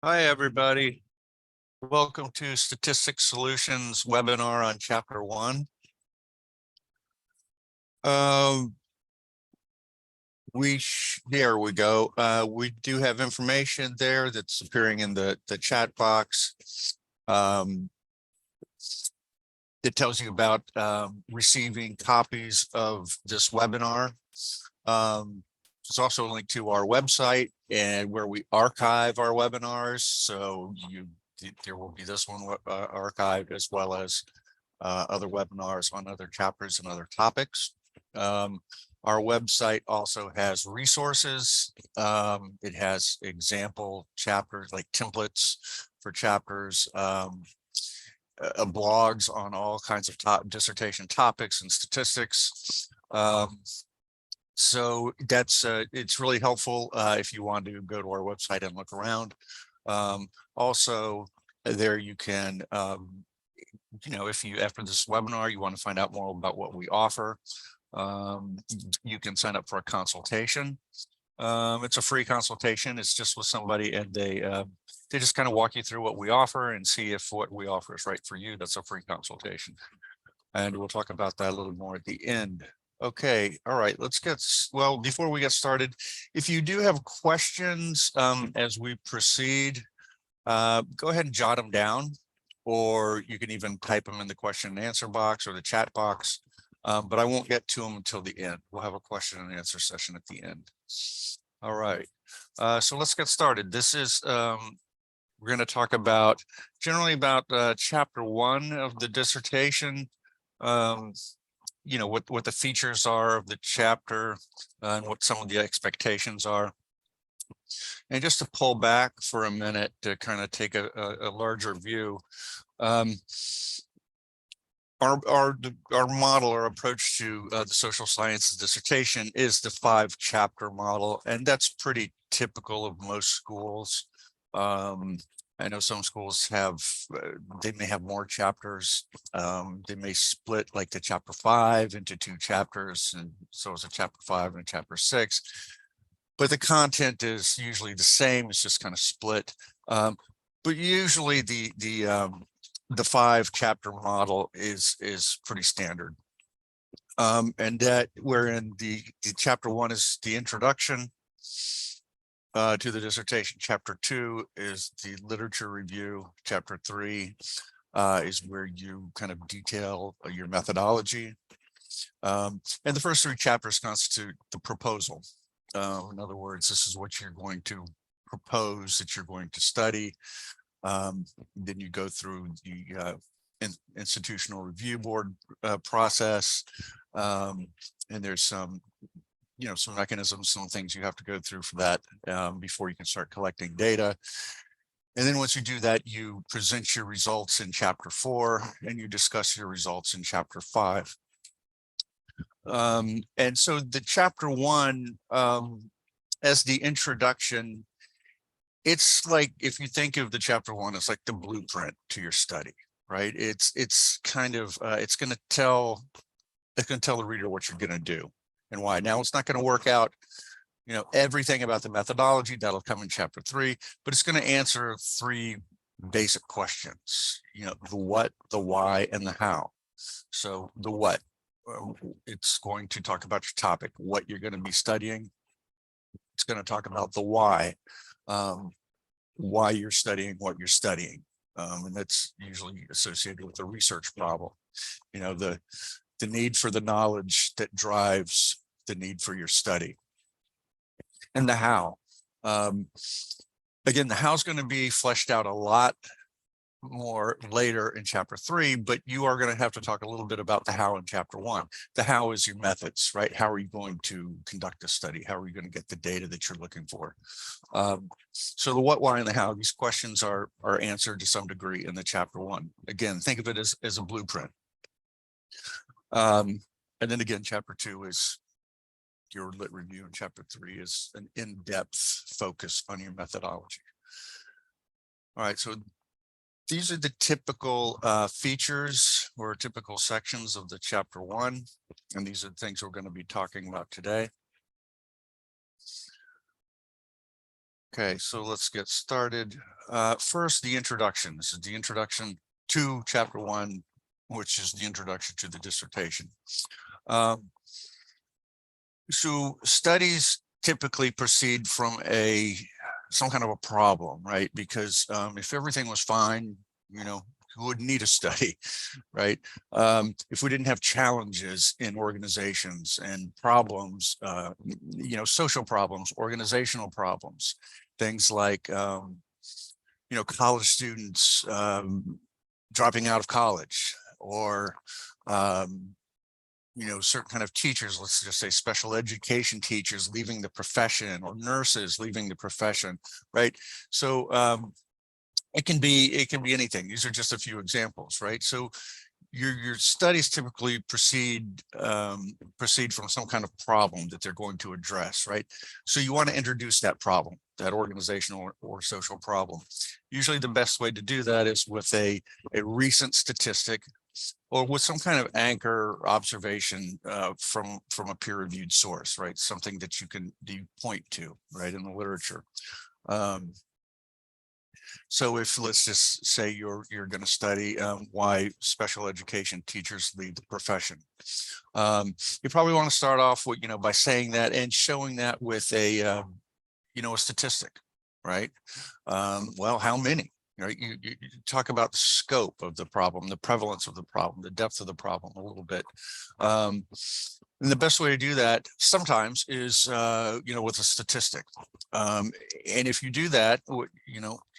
Hi, everybody. Welcome to Statistics Solutions webinar on Chapter 1. There we go. We do have information there that's appearing in the chat box. It tells you about receiving copies of this webinar. There's also a link to our website and where we archive our webinars. So there will be this one archived, as well as other webinars on other chapters and other topics. Our website also has resources. It has example chapters, like templates for chapters, blogs on all kinds of dissertation topics and statistics. So that's it's really helpful if you want to go to our website and look around. Also, there you can, if you, after this webinar, you want to find out more about what we offer, you can sign up for a consultation. It's a free consultation. It's just with somebody, and they just kind of walk you through what we offer and see if what we offer is right for you. That's a free consultation. And we'll talk about that a little more at the end. Okay, all right, well, before we get started, if you do have questions as we proceed, go ahead and jot them down, or you can even type them in the question and answer box or the chat box, but I won't get to them until the end. We'll have a question and answer session at the end. All right, so let's get started. This is, we're going to talk generally about chapter 1 of the dissertation. What the features are of the chapter and what some of the expectations are. And just to pull back for a minute to kind of take a larger view, our model, our approach to the social sciences dissertation is the 5-chapter model, and that's pretty typical of most schools. I know some schools they may have more chapters. They may split like the chapter 5 into 2 chapters, and so it's a chapter 5 and a chapter 6. But the content is usually the same. It's just kind of split. But usually the 5-chapter model is pretty standard. And that wherein the chapter 1 is the introduction to the dissertation. Chapter 2 is the literature review. Chapter 3 is where you kind of detail your methodology. And the first 3 chapters constitute the proposal. In other words, this is what you're going to propose that you're going to study. Then you go through the institutional review board process, and there's some mechanisms, some things you have to go through for that before you can start collecting data. And then once you do that, you present your results in chapter 4, and you discuss your results in chapter 5. And so the chapter 1, as the introduction, it's like, if you think of the chapter 1, it's like the blueprint to your study, right? It's kind of, it's going to tell the reader what you're going to do and why. Now, it's not going to work out, everything about the methodology. That'll come in chapter 3, but it's going to answer 3 basic questions, the what, the why, and the how. So the what, it's going to talk about your topic, what you're going to be studying. It's going to talk about the why you're studying what you're studying. And that's usually associated with a research problem. The need for the knowledge that drives the need for your study. And the how. Again, the how is going to be fleshed out a lot more later in chapter 3, but you are going to have to talk a little bit about the how in chapter 1. The how is your methods, right? How are you going to conduct a study? How are you going to get the data that you're looking for? So the what, why, and the how, these questions are answered to some degree in the chapter 1. Again, think of it as a blueprint. And then again, chapter 2 is your lit review, and chapter 3 is an in-depth focus on your methodology. All right, so these are the typical features or typical sections of the chapter 1, and these are the things we're going to be talking about today. Okay, so let's get started. First, the introduction. This is the introduction to chapter 1, which is the introduction to the dissertation. So studies typically proceed from some kind of a problem, right? Because if everything was fine, you wouldn't need a study, right? If we didn't have challenges in organizations and problems, social problems, organizational problems, things like, college students dropping out of college, or certain kind of teachers, let's just say special education teachers leaving the profession, or nurses leaving the profession, right? So it can be anything. These are just a few examples, right? So your studies typically proceed from some kind of problem that they're going to address, right? So you want to introduce that problem, that organizational or social problem. Usually the best way to do that is with a recent statistic, or with some kind of anchor observation from a peer-reviewed source, right? Something that you point to, right, in the literature. So if, let's just say, you're going to study why special education teachers leave the profession, you probably want to start off with, by saying that and showing that with a statistic, right? Well, how many? Right? You talk about the scope of the problem, the prevalence of the problem, the depth of the problem a little bit. And the best way to do that sometimes is, with a statistic. And if you do that,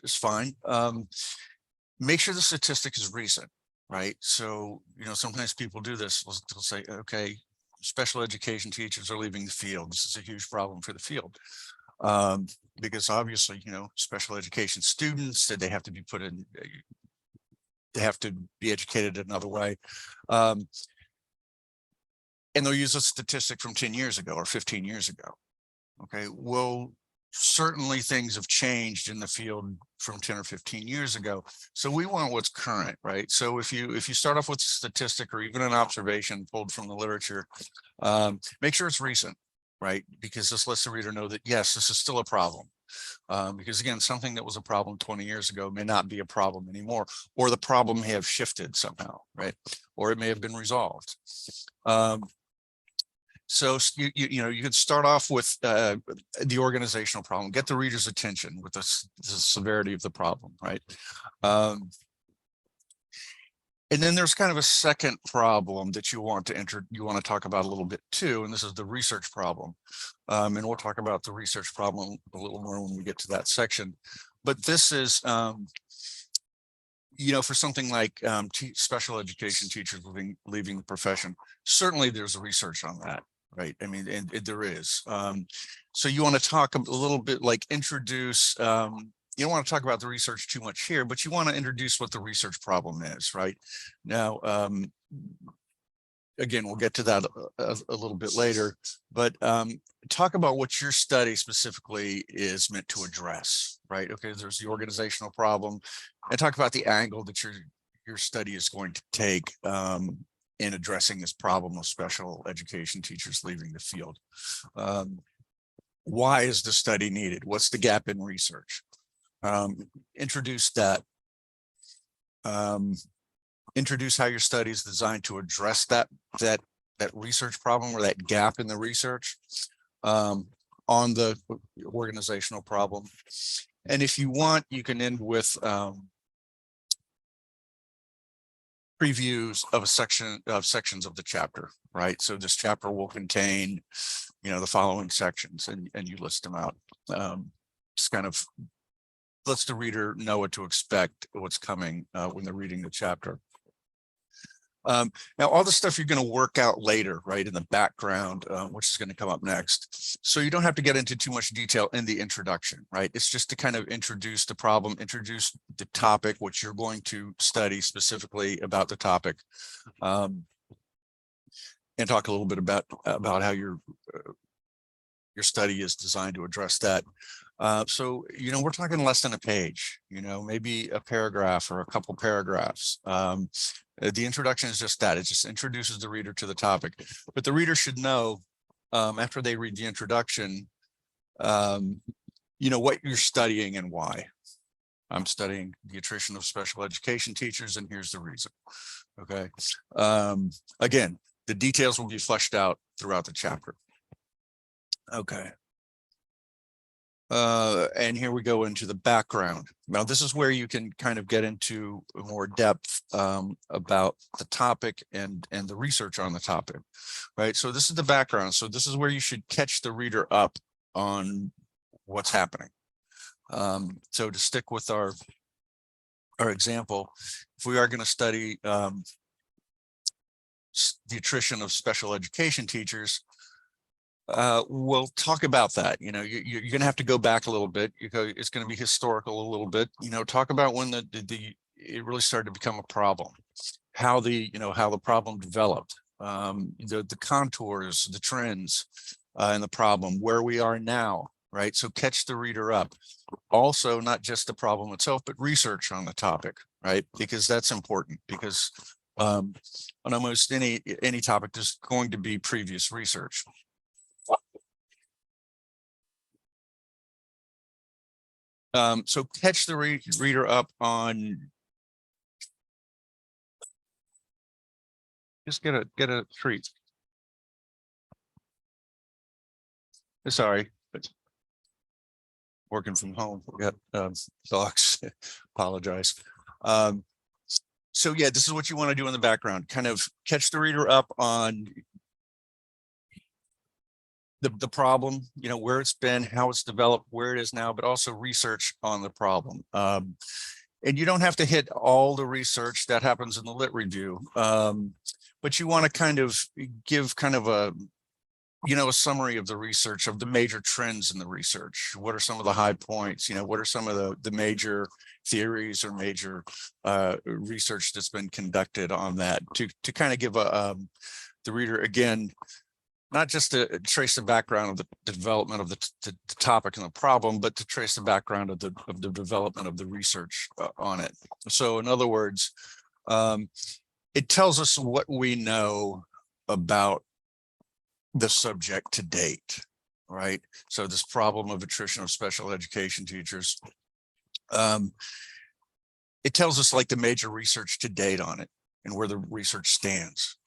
it's fine. Make sure the statistic is recent, right? So, sometimes people do this. They'll say, okay, special education teachers are leaving the field. This is a huge problem for the field. Because obviously, special education students, they have to be they have to be educated another way. And they'll use a statistic from 10 years ago or 15 years ago. Okay, well, certainly things have changed in the field from 10 or 15 years ago. So we want what's current, right? So if you start off with a statistic or even an observation pulled from the literature, make sure it's recent, right? Because this lets the reader know that, yes, this is still a problem. Because again, something that was a problem 20 years ago may not be a problem anymore, or the problem may have shifted somehow, right? Or it may have been resolved. So you could start off with the organizational problem, get the reader's attention with the severity of the problem, right? And then there's kind of a second problem that you want to talk about a little bit too, and this is the research problem. And we'll talk about the research problem a little more when we get to that section. But this is, for something like special education teachers leaving the profession, certainly there's research on that, right? I mean, and there is. So you want to talk a little bit, like introduce, you don't want to talk about the research too much here, but you want to introduce what the research problem is, right? Now, again, we'll get to that a little bit later, but talk about what your study specifically is meant to address, right? Okay, there's the organizational problem, and talk about the angle that your study is going to take in addressing this problem of special education teachers leaving the field. Why is the study needed? What's the gap in research? Introduce that. Introduce how your study is designed to address that research problem, or that gap in the research on the organizational problem. And if you want, you can end with previews of sections of the chapter, right? So this chapter will contain, the following sections, and you list them out. Just kind of lets the reader know what to expect, what's coming when they're reading the chapter. Now, all the stuff you're going to work out later, right, in the background, which is going to come up next. So you don't have to get into too much detail in the introduction, right? It's just to kind of introduce the problem, introduce the topic, which you're going to study specifically about the topic, and talk a little bit about how your study is designed to address that. So, we're talking less than a page, maybe a paragraph or a couple paragraphs. The introduction is just that. It just introduces the reader to the topic. But the reader should know, after they read the introduction, you know, what you're studying and why. I'm studying the attrition of special education teachers, and here's the reason. Okay. Again, the details will be fleshed out throughout the chapter. Okay. And here we go into the background. Now, this is where you can kind of get into more depth about the topic and the research on the topic, right? So this is the background. So this is where you should catch the reader up on what's happening. So to stick with our example, if we are going to study the attrition of special education teachers, we'll talk about that. You know, you're going to have to go back a little bit. It's going to be historical a little bit. You know, talk about when it really started to become a problem, how the problem developed, the contours, the trends, and the problem, where we are now. Right. So catch the reader up. Also, not just the problem itself, but research on the topic. Right. Because that's important, because on almost any topic, there's going to be previous research. So catch the reader up on, just get a treat. Sorry, but working from home, we got dogs. Apologize. So yeah, this is what you want to do in the background. Kind of catch the reader up on the problem, you know, where it's been, how it's developed, where it is now, but also research on the problem. And you don't have to hit all the research that happens in the lit review, but you want to kind of give kind of a summary of the research, of the major trends in the research. What are some of the high points? You know, what are some of the major theories or major research that's been conducted on that, to kind of give the reader, again, not just to trace the background of the development of the topic and the problem, but to trace the background of the development of the research on it. So in other words, it tells us what we know about the subject to date, right? So this problem of attrition of special education teachers, it tells us like the major research to date on it and where the research stands.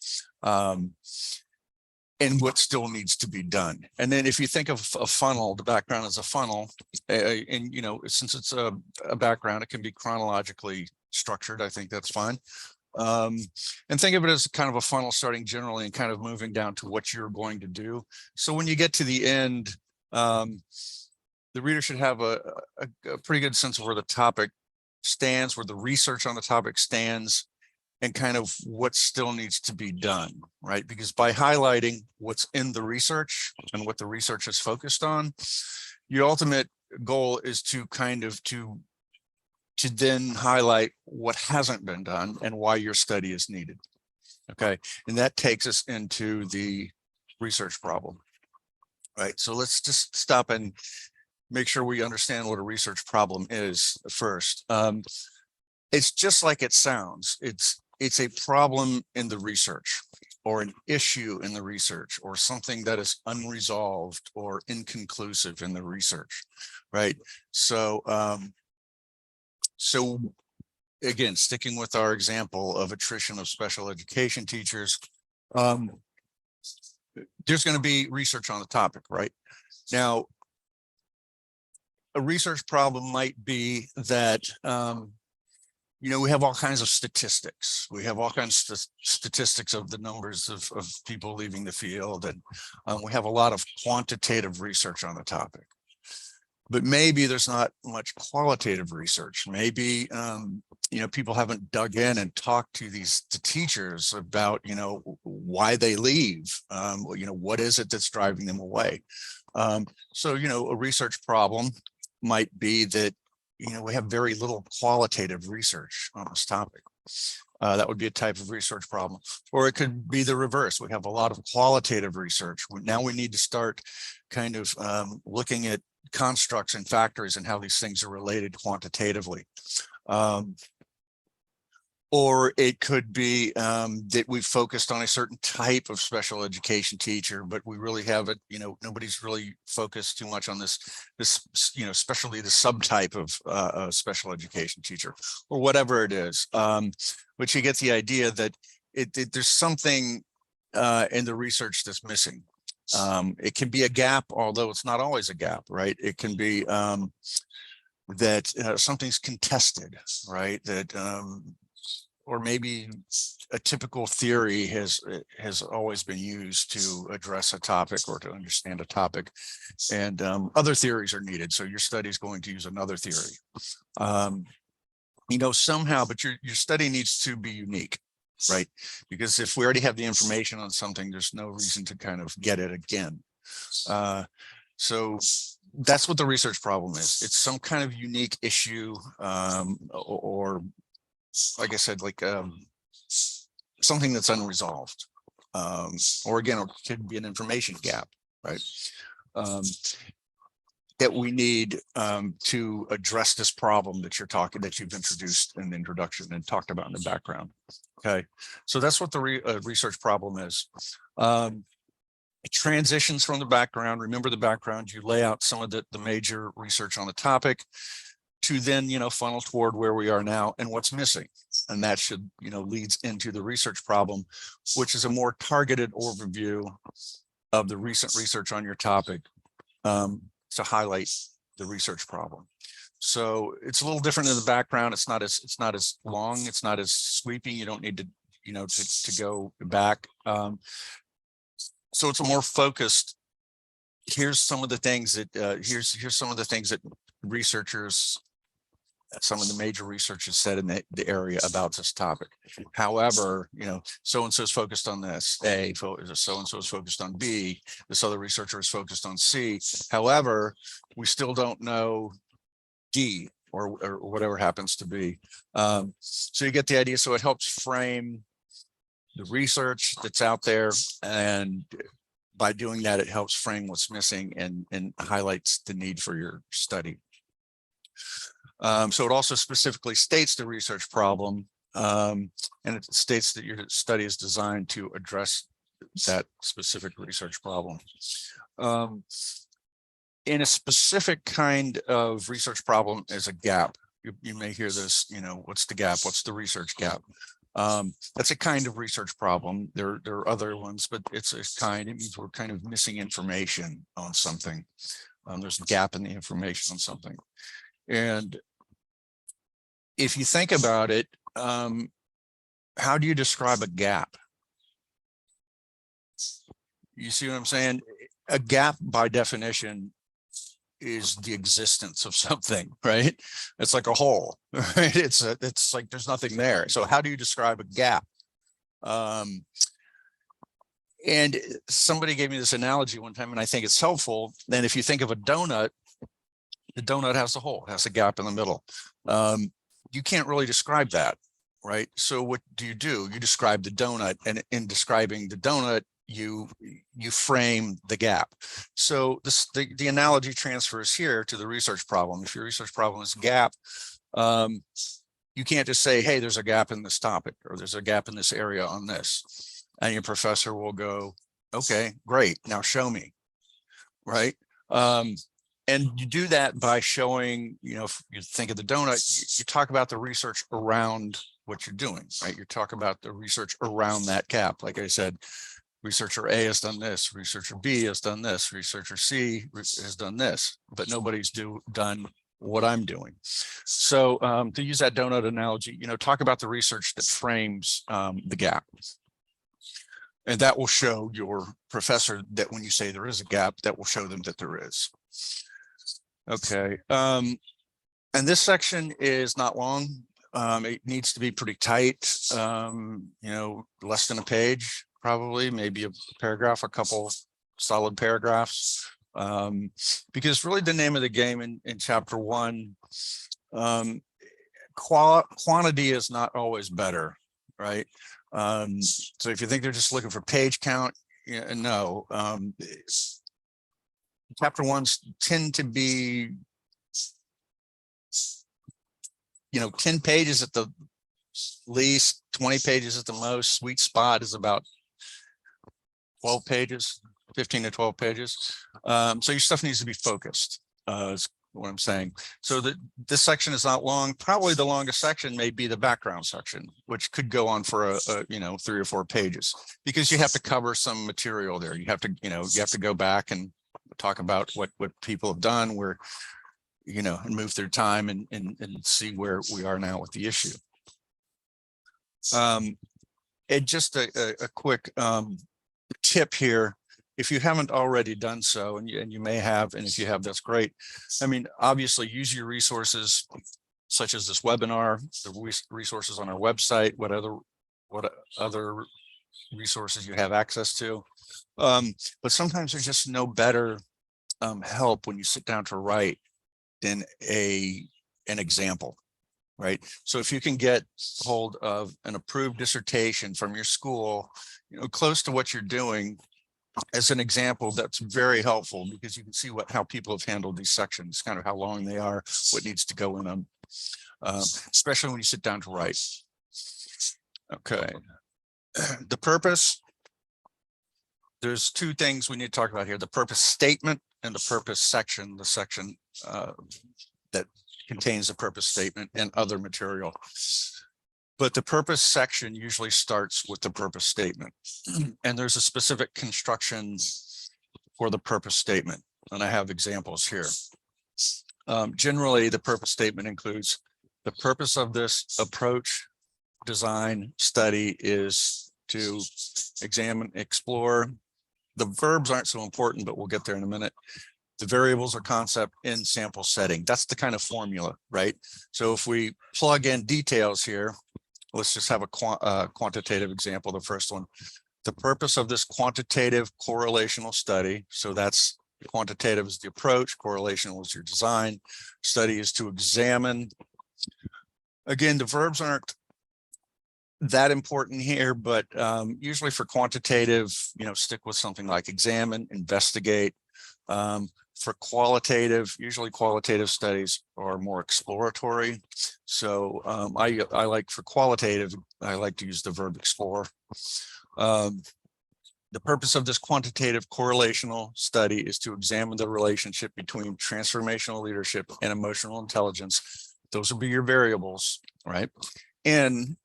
And what still needs to be done. And then if you think of a funnel, the background is a funnel, and you know, since it's a background, it can be chronologically structured. I think that's fine. And think of it as kind of a funnel, starting generally and kind of moving down to what you're going to do. So when you get to the end, the reader should have a pretty good sense of where the topic stands, where the research on the topic stands, and kind of what still needs to be done, right? Because by highlighting what's in the research and what the research is focused on, your ultimate goal is to kind of to then highlight what hasn't been done and why your study is needed. Okay, and that takes us into the research problem, right? So let's just stop and make sure we understand what a research problem is first. It's just like it sounds. It's a problem in the research, or an issue in the research, or something that is unresolved or inconclusive in the research, right? So, so again, sticking with our example of attrition of special education teachers, there's going to be research on the topic, right? Now, a research problem might be that, you know, we have all kinds of statistics. We have all kinds of statistics of the numbers of people leaving the field. And we have a lot of quantitative research on the topic. But maybe there's not much qualitative research. Maybe, you know, people haven't dug in and talked to the teachers about, you know, why they leave. You know, what is it that's driving them away? So, you know, a research problem might be that, you know, we have very little qualitative research on this topic. That would be a type of research problem. Or it could be the reverse. We have a lot of qualitative research. Now we need to start kind of looking at constructs and factors and how these things are related quantitatively. Or it could be that we focused on a certain type of special education teacher, but we really haven't, nobody's really focused too much on this, especially the subtype of special education teacher or whatever it is. But you get the idea that there's something in the research that's missing. It can be a gap, although it's not always a gap, right? It can be that something's contested, right? That or maybe a typical theory has always been used to address a topic or to understand a topic, and other theories are needed. So your study is going to use another theory, somehow, but your study needs to be unique, right? Because if we already have the information on something, there's no reason to kind of get it again. So that's what the research problem is. It's some kind of unique issue, or like I said, like something that's unresolved, or again, it could be an information gap, right? That we need to address this problem that you've introduced in the introduction and talked about in the background. Okay, so that's what the research problem is. It transitions from the background. Remember the background, you lay out some of the major research on the topic to then, funnel toward where we are now and what's missing. And that should, leads into the research problem, which is a more targeted overview of the recent research on your topic to highlight the research problem. So it's a little different in the background. It's not as long. It's not as sweeping. You don't need to, to go back. So it's a more focused. Here's some of the things that here's some of the things that researchers, some of the major researchers said in the area about this topic. However, so-and-so is focused on this, A, so-and-so is focused on B, this other researcher is focused on C. However, we still don't know D or whatever happens to be. So you get the idea. So it helps frame the research that's out there, and by doing that, it helps frame what's missing and highlights the need for your study. So it also specifically states the research problem, and it states that your study is designed to address that specific research problem. In a specific kind of research problem is a gap. You may hear this, what's the gap? What's the research gap? That's a kind of research problem. There are other ones, but it's a kind. It means we're kind of missing information on something. There's a gap in the information on something. And if you think about it, how do you describe a gap? You see what I'm saying? A gap, by definition, is the existence of something, right? It's like a hole, right? It's like there's nothing there. So how do you describe a gap? And somebody gave me this analogy one time, and I think it's helpful. Then if you think of a donut, the donut has a hole, has a gap in the middle. You can't really describe that, right? So what do? You describe the donut, and in describing the donut, you frame the gap. So the analogy transfers here to the research problem. If your research problem is gap, you can't just say, hey, there's a gap in this topic, or there's a gap in this area on this. And your professor will go, okay, great, now show me, right? And you do that by showing, if you think of the donut, you talk about the research around what you're doing, right? You talk about the research around that gap. Like I said, researcher A has done this, researcher B has done this, researcher C has done this, but nobody's done what I'm doing. So to use that donut analogy, talk about the research that frames the gap. And that will show your professor that when you say there is a gap, that will show them that there is. Okay. And this section is not long. It needs to be pretty tight, less than a page, probably, maybe a paragraph, a couple solid paragraphs. Because really the name of the game in chapter 1, quantity is not always better, right? So if you think they're just looking for page count, no. Chapter 1s tend to be, 10 pages at the least, 20 pages at the most. Sweet spot is about 12 pages, 15 to 12 pages. So your stuff needs to be focused, is what I'm saying. So this section is not long. Probably the longest section may be the background section, which could go on for a 3 or 4 pages, because you have to cover some material there. You have to go back and talk about what people have done, where, and move through time and see where we are now with the issue. And just a quick tip here, if you haven't already done so, and you may have, and if you have, that's great. I mean, obviously use your resources such as this webinar, the resources on our website, what other resources you have access to. But sometimes there's just no better help when you sit down to write than an example, right? So if you can get hold of an approved dissertation from your school, close to what you're doing as an example, that's very helpful, because you can see how people have handled these sections, kind of how long they are, what needs to go in them, especially when you sit down to write. Okay. The purpose, there's 2 things we need to talk about here: the purpose statement and the purpose section, the section that contains the purpose statement and other material. But the purpose section usually starts with the purpose statement, and there's a specific construction for the purpose statement, and I have examples here. Generally, the purpose statement includes the purpose of this approach, design, study is to examine, explore. The verbs aren't so important, but we'll get there in a minute. The variables or concept in sample setting. That's the kind of formula, right? So if we plug in details here, let's just have a quantitative example, the first one. The purpose of this quantitative correlational study, so that's quantitative is the approach, correlational is your design, study is to examine. Again, the verbs aren't that important here, but usually for quantitative, stick with something like examine, investigate. For qualitative, usually qualitative studies are more exploratory. So I like, for qualitative, I like to use the verb explore. The purpose of this quantitative correlational study is to examine the relationship between transformational leadership and emotional intelligence. Those will be your variables, right? And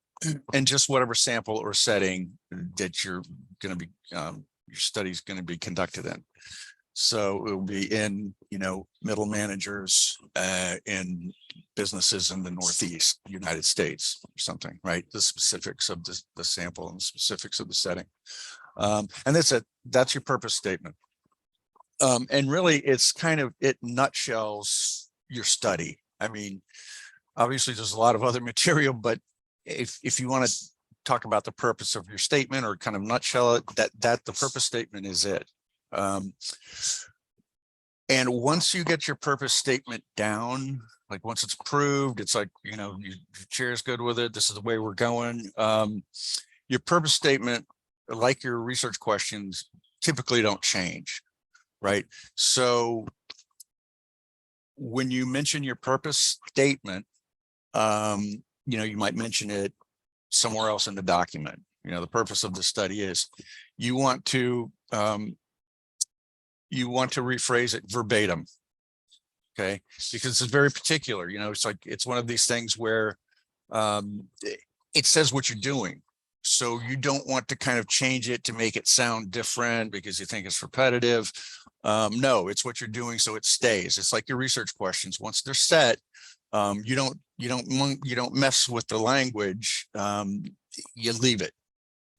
just whatever sample or setting that you're going to be, your study is going to be conducted in. So it will be in, middle managers in businesses in the Northeast United States or something, right? The specifics of the sample and the specifics of the setting. And that's your purpose statement. And really, it's kind of, it nutshells your study. I mean, obviously there's a lot of other material, but if you want to talk about the purpose of your statement or kind of nutshell it, that the purpose statement is it. And once you get your purpose statement down, like once it's approved, it's like, your chair's good with it, this is the way we're going. Your purpose statement, like your research questions, typically don't change, right? So when you mention your purpose statement, you might mention it somewhere else in the document. The purpose of the study is you want to rephrase it verbatim, okay? Because it's very particular, it's one of these things where it says what you're doing. So you don't want to kind of change it to make it sound different because you think it's repetitive. No, it's what you're doing, so it stays. It's like your research questions. Once they're set, you don't mess with the language. You leave it,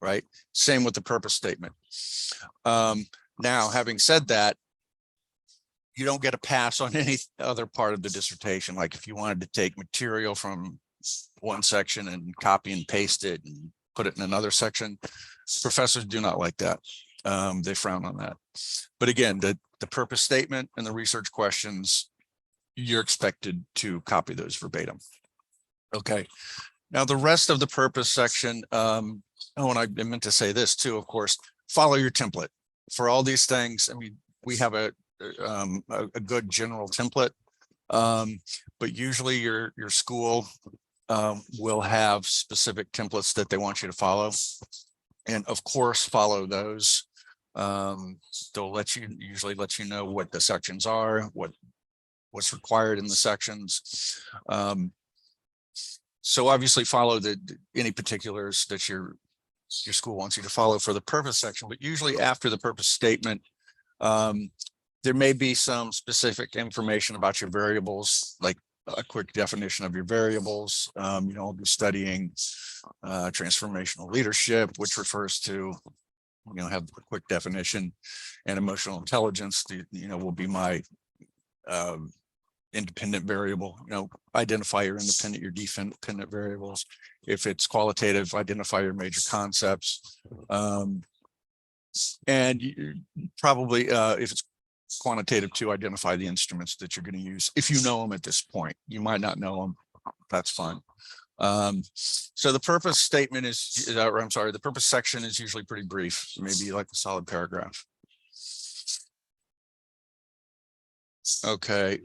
right? Same with the purpose statement. Now, having said that, you don't get a pass on any other part of the dissertation. Like if you wanted to take material from one section and copy and paste it and put it in another section, professors do not like that. They frown on that. But again, the purpose statement and the research questions, you're expected to copy those verbatim. Okay. Now the rest of the purpose section, and I meant to say this too, of course, follow your template. For all these things, I mean, we have a good general template, but usually your school will have specific templates that they want you to follow. And of course, follow those. They'll usually let you know what the sections are, what's required in the sections. So obviously follow any particulars that your school wants you to follow for the purpose section, but usually after the purpose statement, there may be some specific information about your variables, like a quick definition of your variables. I'll be studying transformational leadership, which refers to, have a quick definition, and emotional intelligence, will be my independent variable. Identify your independent, your dependent variables. If it's qualitative, identify your major concepts. And probably if it's quantitative, to identify the instruments that you're going to use. If you know them at this point, you might not know them. That's fine. So the purpose statement the purpose section is usually pretty brief, maybe like a solid paragraph. Okay.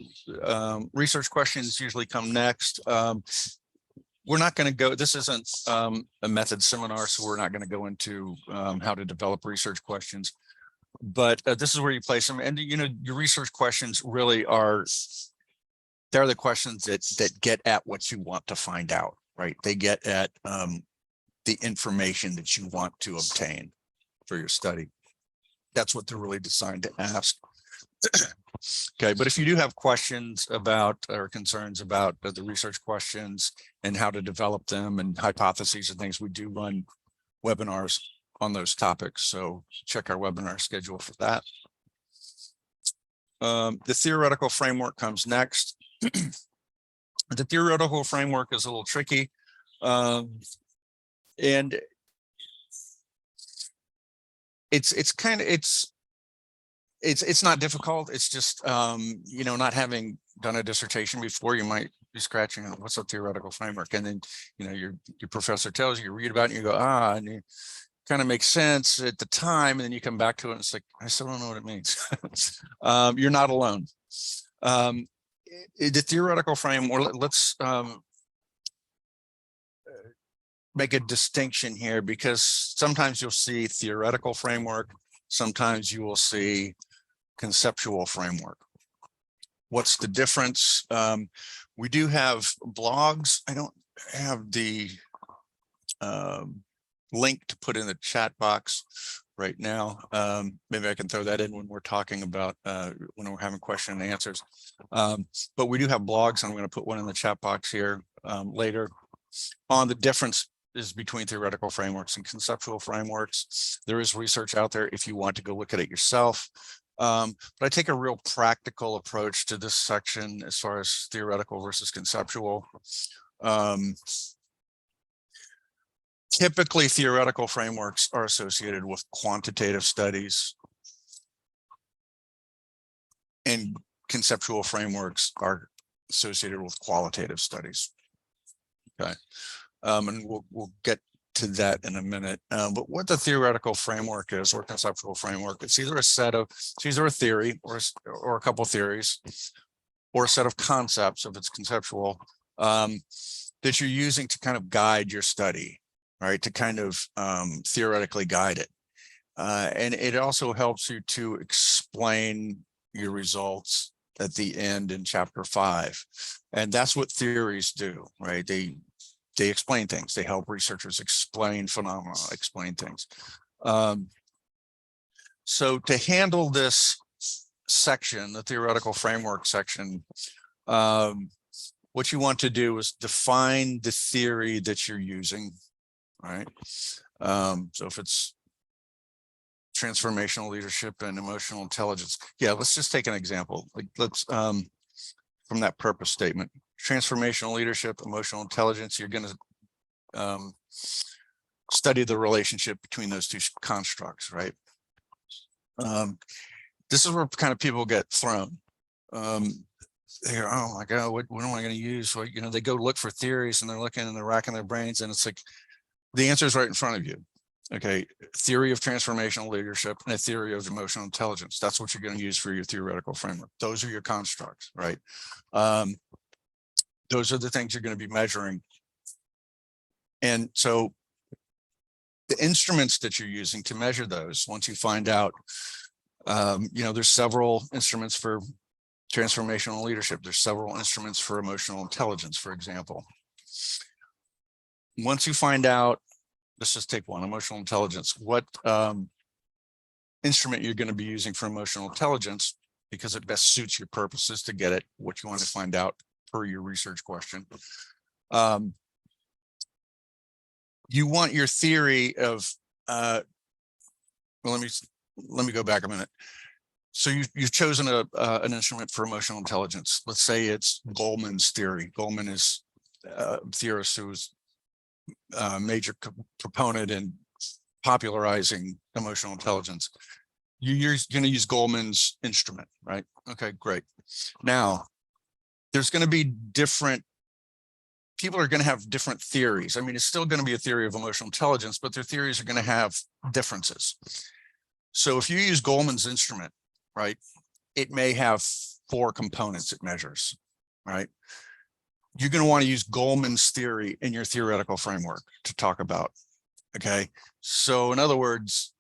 Research questions usually come next. We're not going to go, this isn't a method seminar, so we're not going to go into how to develop research questions, but this is where you place them. And, your research questions really they're the questions that get at what you want to find out, right? They get at the information that you want to obtain for your study. That's what they're really designed to ask. Okay, but if you do have questions about or concerns about the research questions and how to develop them and hypotheses and things, we do run webinars on those topics. So check our webinar schedule for that. The theoretical framework comes next. The theoretical framework is a little tricky. And it's not difficult. It's just, not having done a dissertation before, you might be scratching, what's a theoretical framework? And then, your professor tells you, you read about it and you go, and it kind of makes sense at the time. And then you come back to it and it's like, I still don't know what it means. You're not alone. The theoretical framework, let's make a distinction here, because sometimes you'll see theoretical framework, sometimes you will see conceptual framework. What's the difference? We do have blogs. I don't have the link to put in the chat box right now. Maybe I can throw that in when we're talking about when we're having question and answers. But we do have blogs. I'm going to put one in the chat box here later on the difference is between theoretical frameworks and conceptual frameworks. There is research out there if you want to go look at it yourself. But I take a real practical approach to this section as far as theoretical versus conceptual. Typically, theoretical frameworks are associated with quantitative studies, and conceptual frameworks are associated with qualitative studies. Okay, and we'll get to that in a minute. But what the theoretical framework is, or conceptual framework, it's either a theory or a couple of theories, or a set of concepts if it's conceptual, that you're using to kind of guide your study, right? To kind of theoretically guide it. And it also helps you to explain your results at the end in chapter 5. And that's what theories do, right? They explain things. They help researchers explain phenomena, explain things. So to handle this section, the theoretical framework section, what you want to do is define the theory that you're using, right? So if it's transformational leadership and emotional intelligence, let's just take an example. Like let's from that purpose statement. Transformational leadership, emotional intelligence, you're going to study the relationship between those two constructs, right? This is where kind of people get thrown. They go, oh my God, what am I going to use? Well, they go look for theories and they're looking and they're racking their brains, and it's like the answer is right in front of you. Okay, theory of transformational leadership and a theory of emotional intelligence. That's what you're going to use for your theoretical framework. Those are your constructs, right? Those are the things you're going to be measuring And so the instruments that you're using to measure those, once you find out, there's several instruments for transformational leadership. There's several instruments for emotional intelligence, for example. Once you find out, let's just take one, emotional intelligence, what instrument you're going to be using for emotional intelligence, because it best suits your purposes to get it, what you want to find out per your research question. You want your theory of, well, let me go back a minute. So you've chosen an instrument for emotional intelligence. Let's say it's Goleman's theory. Goleman is a theorist who's a major proponent in popularizing emotional intelligence. You're going to use Goleman's instrument, right? Okay, great. Now, there's going to be different, people are going to have different theories. I mean, it's still going to be a theory of emotional intelligence, but their theories are going to have differences. So if you use Goleman's instrument, right, it may have 4 components it measures, right? You're going to want to use Goleman's theory in your theoretical framework to talk about, okay? So in other words,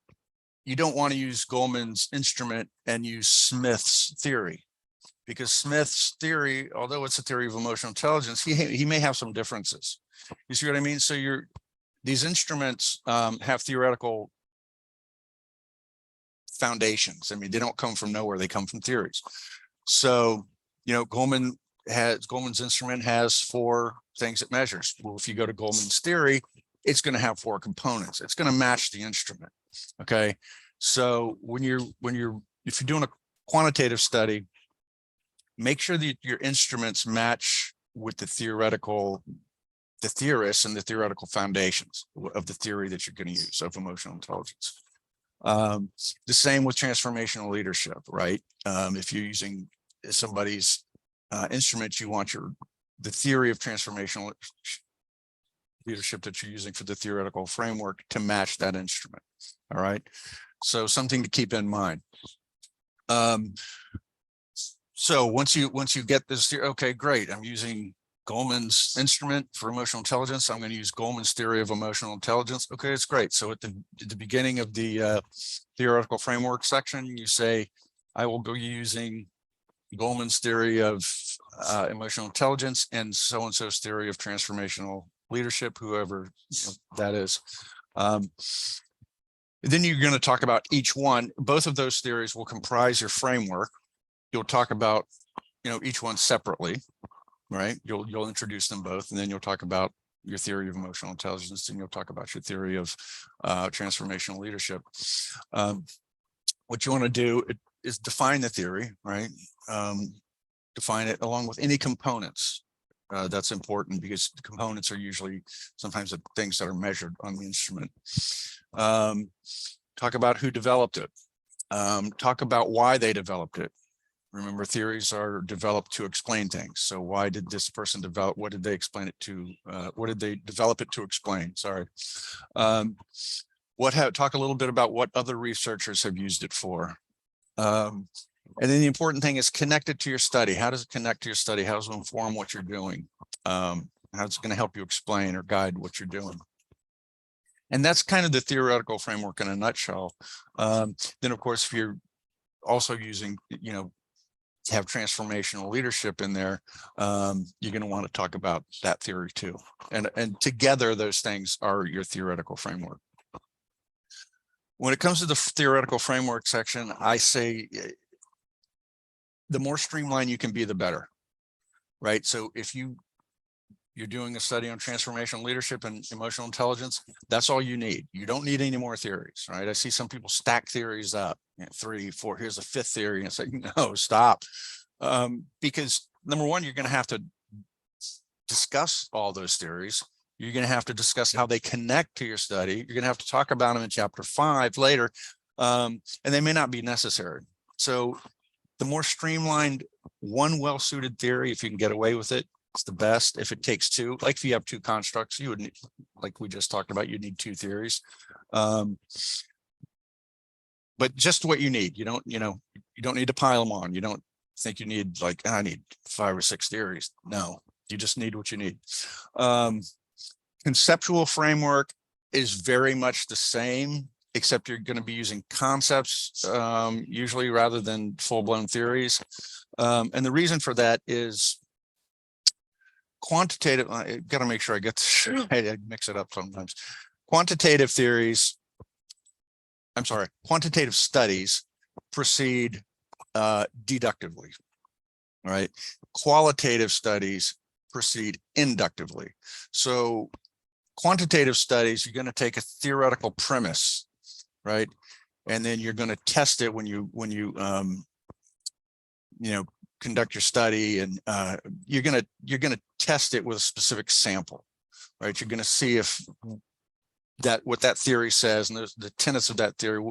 you don't want to use Goleman's instrument and use Smith's theory, because Smith's theory, although it's a theory of emotional intelligence, he may have some differences. You see what I mean? So these instruments have theoretical foundations. I mean, they don't come from nowhere, they come from theories. So, Goleman's instrument has 4 things it measures. Well, if you go to Goleman's theory, it's going to have 4 components. It's going to match the instrument. Okay. So if you're doing a quantitative study, make sure that your instruments match with the theorists and the theoretical foundations of the theory that you're going to use of emotional intelligence. The same with transformational leadership, right? If you're using somebody's instrument, you want the theory of transformational leadership that you're using for the theoretical framework to match that instrument. All right. So something to keep in mind. So once you get this, okay, great. I'm using Goleman's instrument for emotional intelligence. I'm going to use Goleman's theory of emotional intelligence. Okay, it's great. So at the beginning of the theoretical framework section, you say, I will go using Goleman's theory of emotional intelligence and so-and-so's theory of transformational leadership, whoever that is. Then you're going to talk about each one. Both of those theories will comprise your framework. You'll talk about, each one separately, right? You'll introduce them both, and then you'll talk about your theory of emotional intelligence, and you'll talk about your theory of transformational leadership. What you want to do is define the theory, right? Define it along with any components. That's important because the components are usually sometimes the things that are measured on the instrument. Talk about who developed it. Talk about why they developed it. Remember, theories are developed to explain things. So why did this person develop? What did they explain it to? What did they develop it to explain? Sorry. Talk a little bit about what other researchers have used it for. And then the important thing is connect it to your study. How does it connect to your study? How does it inform what you're doing? How's it going to help you explain or guide what you're doing? And that's kind of the theoretical framework in a nutshell. Then, of course, if you're also using, have transformational leadership in there, you're going to want to talk about that theory too. And together, those things are your theoretical framework. When it comes to the theoretical framework section, I say the more streamlined you can be, the better, right? So if you're doing a study on transformational leadership and emotional intelligence, that's all you need. You don't need any more theories, right? I see some people stack theories up, 3, 4, here's a 5th theory, and it's like, no, stop. Because number one, you're going to have to discuss all those theories. You're going to have to discuss how they connect to your study. You're going to have to talk about them in chapter 5 later, and they may not be necessary. So the more streamlined, one well-suited theory, if you can get away with it, it's the best. If it takes 2, like if you have 2 constructs, you would need, like we just talked about, you need 2 theories. But just what you need. You don't need to pile them on. You don't think you need like, I need 5 or 6 theories. No, you just need what you need. Conceptual framework is very much the same, except you're going to be using concepts usually rather than full-blown theories. And the reason for that is quantitative. I got to make sure I get this right. I mix it up sometimes. Quantitative studies proceed deductively, right? Qualitative studies proceed inductively. So quantitative studies, you're going to take a theoretical premise, right? And then you're going to test it when you conduct your study, and you're going to test it with a specific sample, right? You're going to see if what that theory says and the tenets of that theory,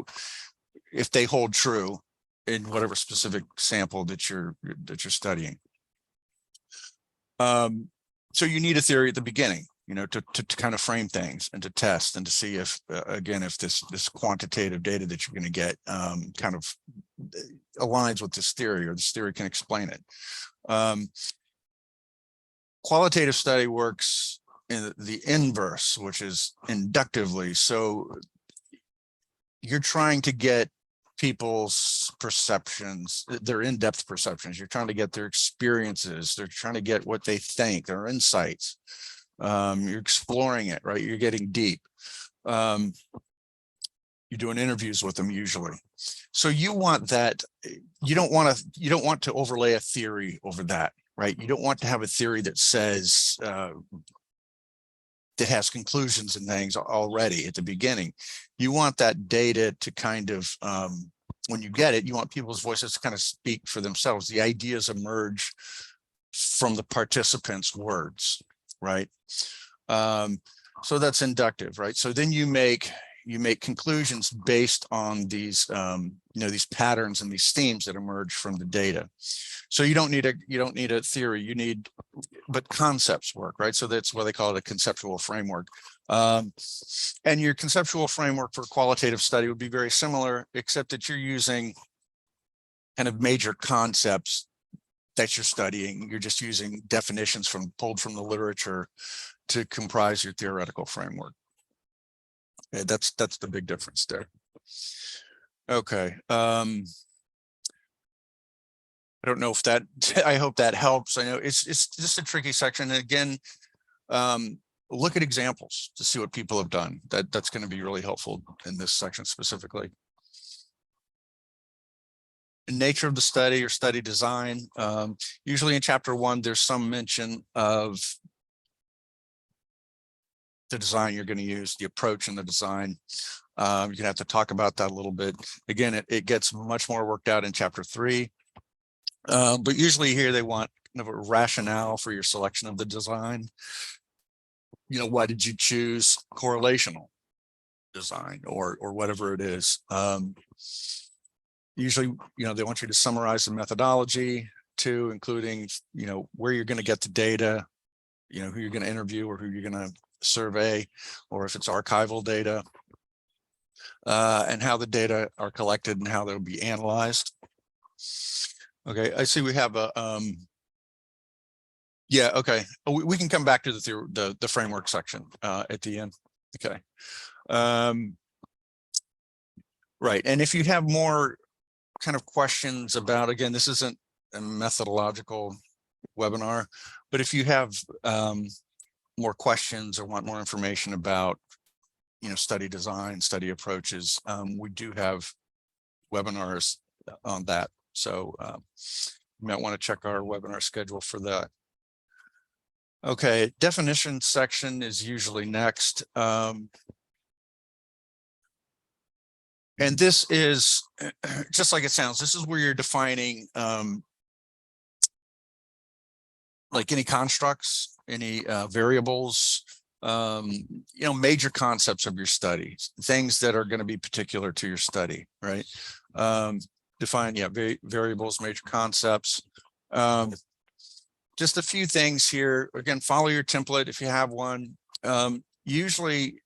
if they hold true in whatever specific sample that you're studying. So you need a theory at the beginning, to kind of frame things and to test and to see if, again, if this quantitative data that you're going to get kind of aligns with this theory, or this theory can explain it. Qualitative study works in the inverse, which is inductively. So you're trying to get people's perceptions, their in-depth perceptions. You're trying to get their experiences. They're trying to get what they think, their insights. You're exploring it, right? You're getting deep. You're doing interviews with them usually. So you want that. You don't want to overlay a theory over that, right? You don't want to have a theory that says that has conclusions and things already at the beginning. You want that data to kind of, when you get it, you want people's voices to kind of speak for themselves. The ideas emerge from the participants' words, right? So that's inductive, right? So then you make conclusions based on these, these patterns and these themes that emerge from the data. So you don't need a theory. But concepts work, right? So that's why they call it a conceptual framework. And your conceptual framework for qualitative study would be very similar, except that you're using kind of major concepts that you're studying. You're just using definitions pulled from the literature to comprise your theoretical framework. Okay, that's the big difference there. Okay. I don't know if I hope that helps. I know it's just a tricky section. And again, look at examples to see what people have done. That's going to be really helpful in this section specifically. Nature of the study or study design. Usually in chapter 1, there's some mention of the design you're going to use, the approach and the design. You're going to have to talk about that a little bit. Again, it gets much more worked out in chapter 3. But usually here they want kind of a rationale for your selection of the design. Why did you choose correlational design or whatever it is? Usually, they want you to summarize the methodology too, including, where you're going to get the data, who you're going to interview or who you're going to survey, or if it's archival data, and how the data are collected and how they'll be analyzed. Okay, I see we have a, yeah, okay. We can come back to the framework section at the end. Okay. Right, and if you have more kind of questions about, again, this isn't a methodological webinar, but if you have more questions or want more information about, study design, study approaches, we do have webinars on that. So you might want to check our webinar schedule for that. Okay, definition section is usually next. And this is just like it sounds. This is where you're defining like any constructs, any variables, major concepts of your studies, things that are going to be particular to your study, right? Define, variables, major concepts. Just a few things here. Again, follow your template if you have one. Usually,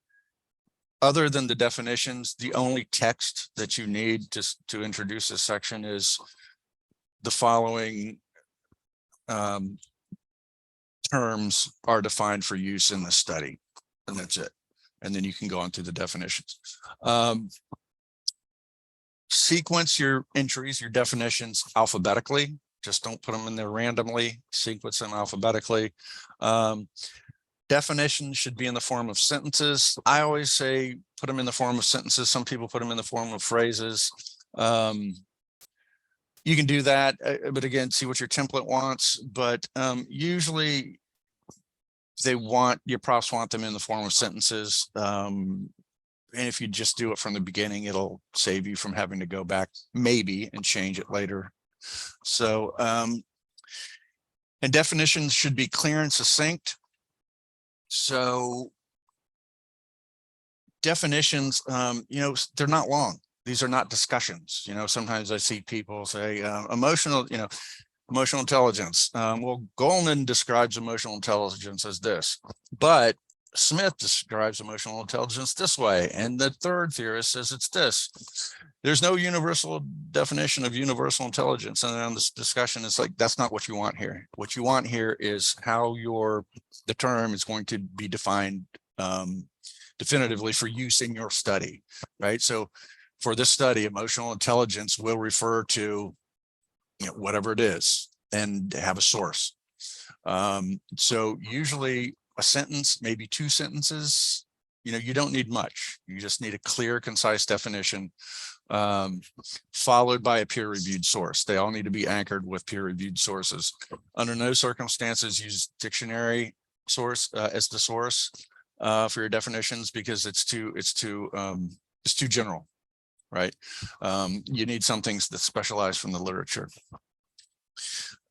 other than the definitions, the only text that you need to introduce this section is the following terms are defined for use in the study. and that's it. And then you can go on through the definitions. Sequence your entries, your definitions alphabetically. Just don't put them in there randomly. Sequence them alphabetically. Definitions should be in the form of sentences. I always say put them in the form of sentences. Some people put them in the form of phrases. You can do that, but again, see what your template wants. But usually your profs want them in the form of sentences. And if you just do it from the beginning, it'll save you from having to go back maybe and change it later. So, and definitions should be clear and succinct. So definitions, they're not long. These are not discussions. Sometimes I see people say emotional intelligence. Well, Goleman describes emotional intelligence as this, but Smith describes emotional intelligence this way, and the third theorist says it's this. There's no universal definition of universal intelligence, and then this discussion is like, that's not what you want here. What you want here is how the term is going to be defined definitively for use in your study, right? So for this study, emotional intelligence will refer to whatever it is and have a source. So usually a sentence, maybe 2 sentences, you don't need much. You just need a clear, concise definition, followed by a peer-reviewed source. They all need to be anchored with peer-reviewed sources. Under no circumstances use dictionary source as the source for your definitions, because it's too general, right? You need something that's specialized from the literature.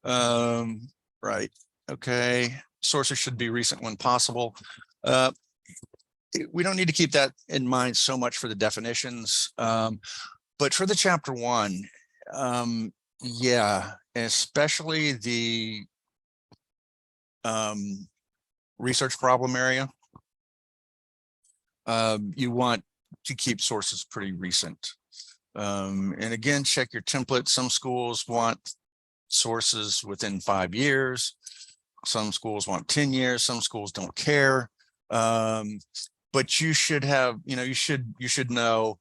Right. Okay. Sources should be recent when possible. We don't need to keep that in mind so much for the definitions, but for the chapter 1, yeah, especially the research problem area, you want to keep sources pretty recent. And again, check your template. Some schools want sources within 5 years. Some schools want 10 years. Some schools don't care. But you should have, you should know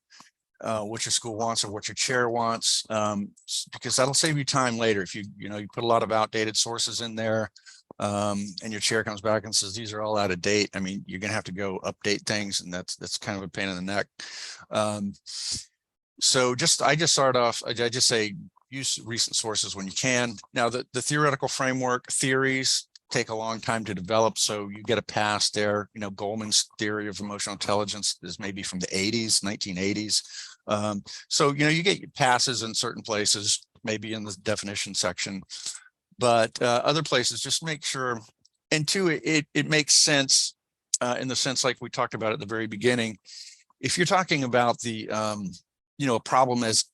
what your school wants or what your chair wants, because that'll save you time later. If you put a lot of outdated sources in there, and your chair comes back and says these are all out of date, I mean, you're gonna have to go update things, and that's kind of a pain in the neck. So I just start off, I just say use recent sources when you can. Now the theoretical framework, theories take a long time to develop, so you get a pass there. Goleman's theory of emotional intelligence is maybe from the 1980s. So you get passes in certain places, maybe in the definition section, but other places, just make sure. And two, it makes sense in the sense like we talked about at the very beginning. If you're talking about the a problem as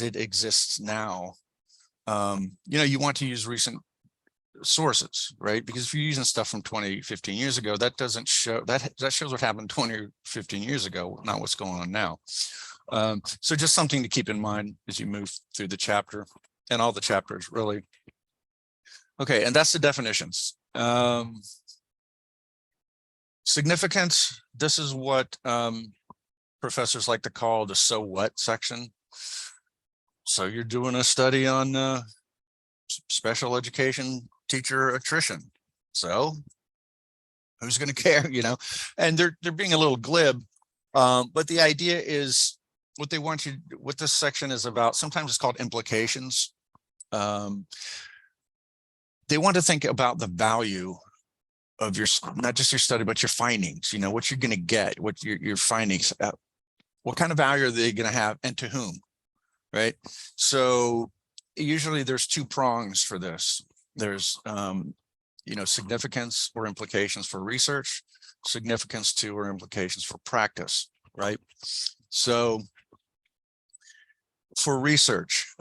it exists now, you want to use recent sources, right? Because if you're using stuff from 20, 15 years ago, that doesn't show, that shows what happened 20 or 15 years ago, not what's going on now. So just something to keep in mind as you move through the chapter, and all the chapters really. Okay, and that's the definitions. Significance, this is what professors like to call the so what section. So you're doing a study on special education teacher attrition. So who's going to care, and they're being a little glib. But the idea is what this section is about. Sometimes it's called implications. They want to think about the value of not just your study, but your findings, what you're going to get, what your findings, what kind of value are they going to have, and to whom, right? So usually there's 2 prongs for this. There's, significance or implications for research, significance to or implications for practice, right? So for research,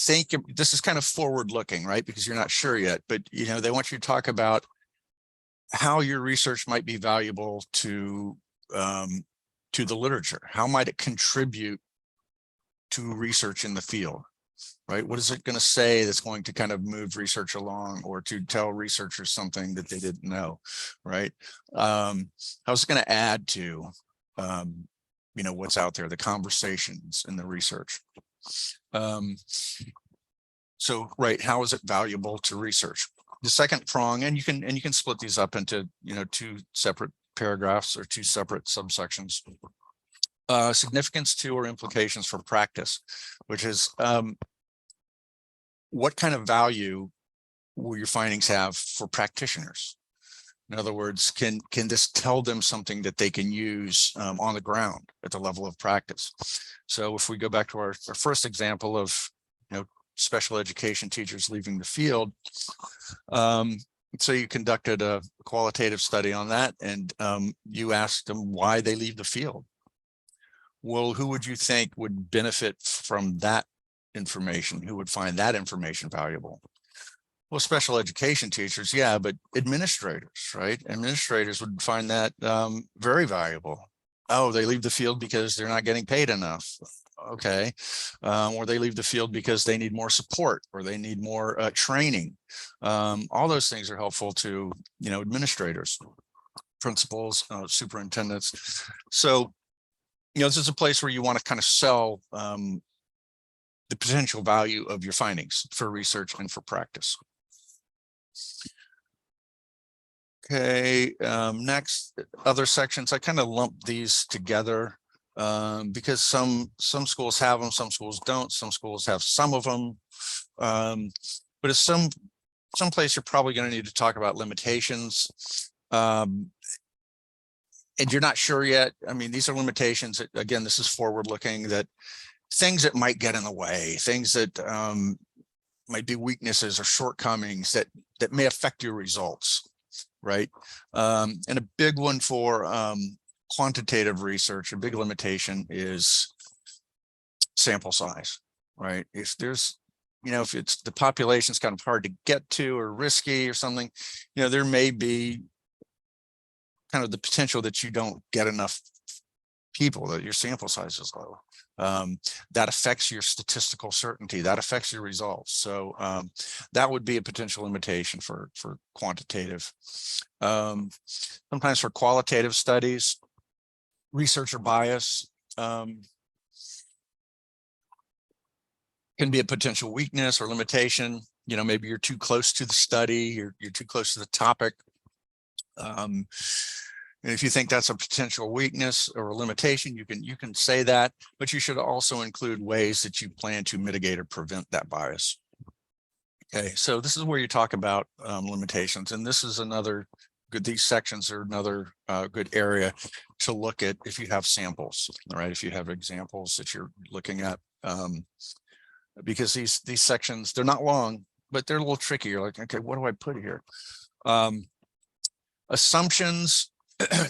think this is kind of forward looking, right? Because you're not sure yet, but they want you to talk about how your research might be valuable to the literature. How might it contribute to research in the field? right? What is it going to say that's going to kind of move research along, or to tell researchers something that they didn't know, right? How's it going to add to, what's out there, the conversations and the research? So, right, how is it valuable to research? The second prong, and you can split these up into, two separate paragraphs or two separate subsections. Significance to or implications for practice, which is what kind of value will your findings have for practitioners? In other words, can this tell them something that they can use on the ground at the level of practice? So if we go back to our first example of, special education teachers leaving the field, so you conducted a qualitative study on that, and you asked them why they leave the field. Well, who would you think would benefit from that information? Who would find that information valuable? Well, special education teachers, yeah, but administrators, right? Administrators would find that very valuable. Oh, they leave the field because they're not getting paid enough. Okay. Or they leave the field because they need more support, or they need more training. All those things are helpful to, administrators, principals, superintendents. So, this is a place where you want to kind of sell the potential value of your findings for research and for practice. Okay, next, other sections. I kind of lump these together because some schools have them, some schools don't. Some schools have some of them, but it's some place you're probably going to need to talk about limitations. And you're not sure yet. I mean, these are limitations. Again, this is forward-looking, that things that might get in the way, things that might be weaknesses or shortcomings that may affect your results, right? And a big one for quantitative research, a big limitation is sample size, right? If there's, if it's the population's kind of hard to get to or risky or something, there may be kind of the potential that you don't get enough people, that your sample size is low. That affects your statistical certainty, that affects your results. So that would be a potential limitation for quantitative. Sometimes for qualitative studies, researcher bias can be a potential weakness or limitation. Maybe you're too close to the study, you're too close to the topic. And if you think that's a potential weakness or a limitation, you can say that, but you should also include ways that you plan to mitigate or prevent that bias. Okay, so this is where you talk about limitations, and this is another good. These sections are another good area to look at if you have samples, all right? If you have examples that you're looking at, because these sections, they're not long, but they're a little tricky. You're like, okay, what do I put here? Assumptions.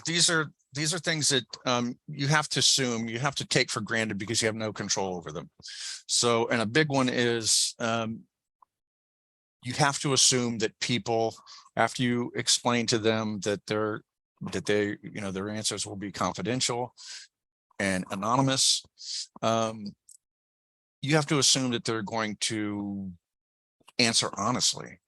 These are things that you have to assume, you have to take for granted because you have no control over them. So, and a big one is you have to assume that people, after you explain to them that their answers will be confidential and anonymous, you have to assume that they're going to answer honestly.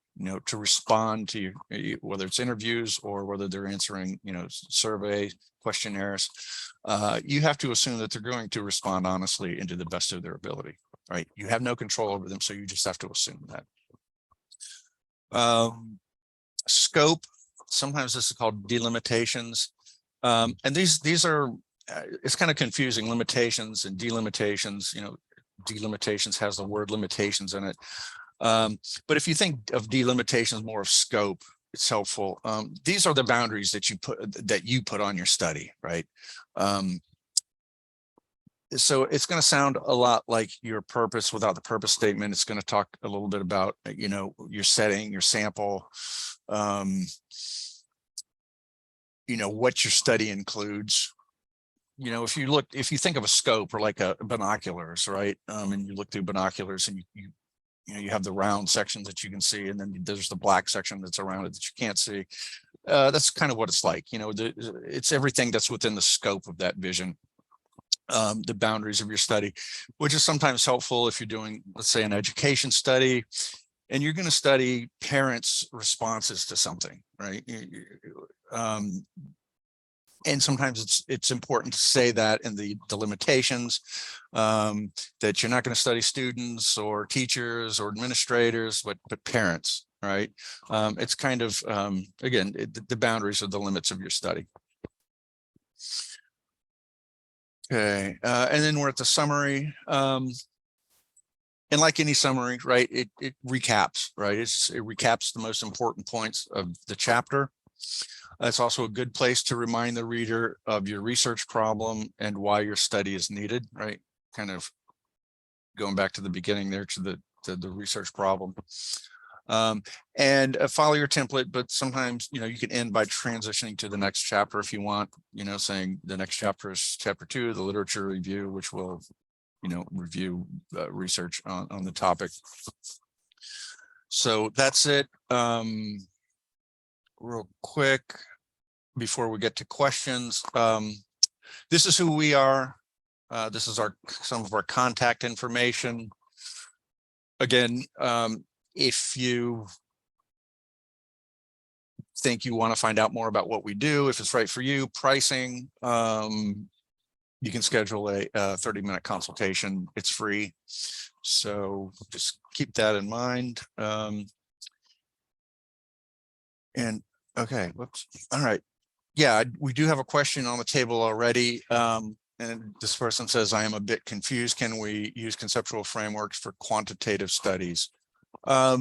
To respond to you, whether it's interviews or whether they're answering, survey questionnaires, you have to assume that they're going to respond honestly and to the best of their ability, right? You have no control over them, so you just have to assume that. Scope, sometimes this is called delimitations. And these are, it's kind of confusing, limitations and delimitations. Delimitations has the word limitations in it. But if you think of delimitations more of scope, it's helpful. These are the boundaries that you put on your study, right? So it's going to sound a lot like your purpose without the purpose statement. It's going to talk a little bit about, your setting, your sample, what your study includes. If you think of a scope or like a binoculars, right? And you look through binoculars and you have the round sections that you can see, and then there's the black section that's around it that you can't see. That's kind of what it's like. It's everything that's within the scope of that vision. the boundaries of your study, which is sometimes helpful if you're doing, let's say, an education study, and you're going to study parents' responses to something, right? And sometimes it's important to say that in the limitations, that you're not going to study students or teachers or administrators, but parents, right? It's kind of, again, the boundaries are the limits of your study. Okay, and then we're at the summary. And like any summary, right, it recaps, right? It recaps the most important points of the chapter. It's also a good place to remind the reader of your research problem and why your study is needed, right? Kind of going back to the beginning there to the research problem. And follow your template, but sometimes, you can end by transitioning to the next chapter if you want, saying the next chapter is chapter 2, the literature review, which will, review research on the topic. So that's it. Real quick, before we get to questions, this is who we are. This is some of our contact information. Again, if you think you want to find out more about what we do, if it's right for you, pricing, you can schedule a 30-minute consultation. It's free. So just keep that in mind. And okay, whoops. All right. Yeah, we do have a question on the table already. And this person says, I am a bit confused. Can we use conceptual frameworks for quantitative studies? I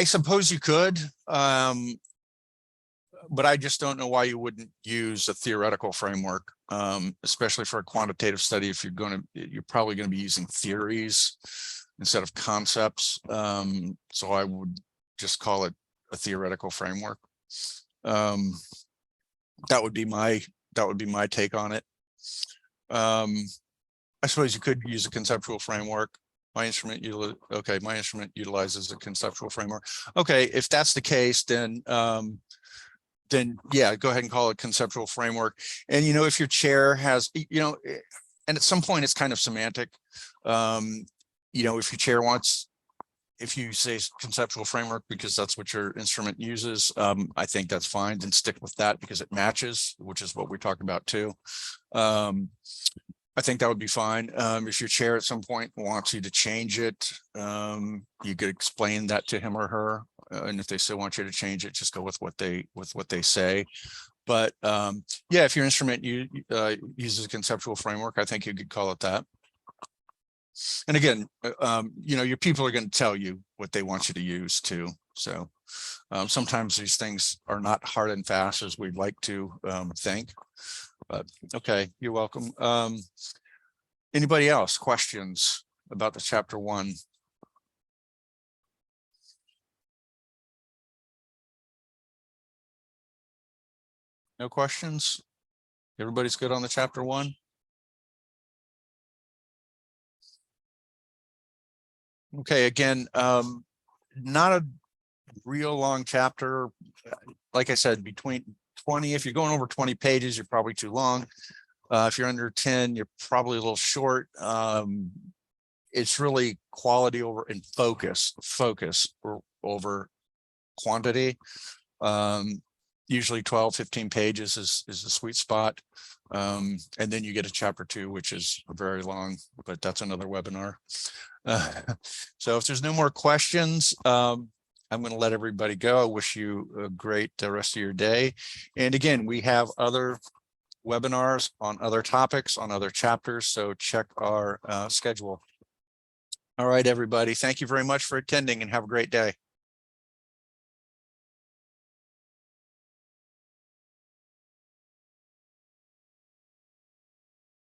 suppose you could, but I just don't know why you wouldn't use a theoretical framework, especially for a quantitative study. If you're probably going to be using theories instead of concepts. So I would just call it a theoretical framework. That would be my take on it. I suppose you could use a conceptual framework. My instrument utilizes a conceptual framework. Okay, if that's the case, then yeah, go ahead and call it conceptual framework. And if your chair has, and at some point it's kind of semantic. If your chair wants, if you say conceptual framework because that's what your instrument uses, I think that's fine. Then stick with that because it matches, which is what we talked about too. I think that would be fine. If your chair at some point wants you to change it, you could explain that to him or her. And if they still want you to change it, just go with what they say. But yeah, if your instrument uses a conceptual framework, I think you could call it that. And again, your people are going to tell you what they want you to use too. So sometimes these things are not hard and fast as we'd like to think. But okay, you're welcome. Anybody else questions about the chapter 1? No questions? Everybody's good on the chapter 1? Okay, again, not a real long chapter. Like I said, between 20, if you're going over 20 pages, you're probably too long. If you're under 10, you're probably a little short. It's really quality over and focus over quantity. Usually 12, 15 pages is the sweet spot. And then you get a chapter 2, which is very long, but that's another webinar. So if there's no more questions, I'm going to let everybody go. I wish you a great rest of your day. And again, we have other webinars on other topics, on other chapters, so check our schedule. All right, everybody. Thank you very much for attending and have a great day.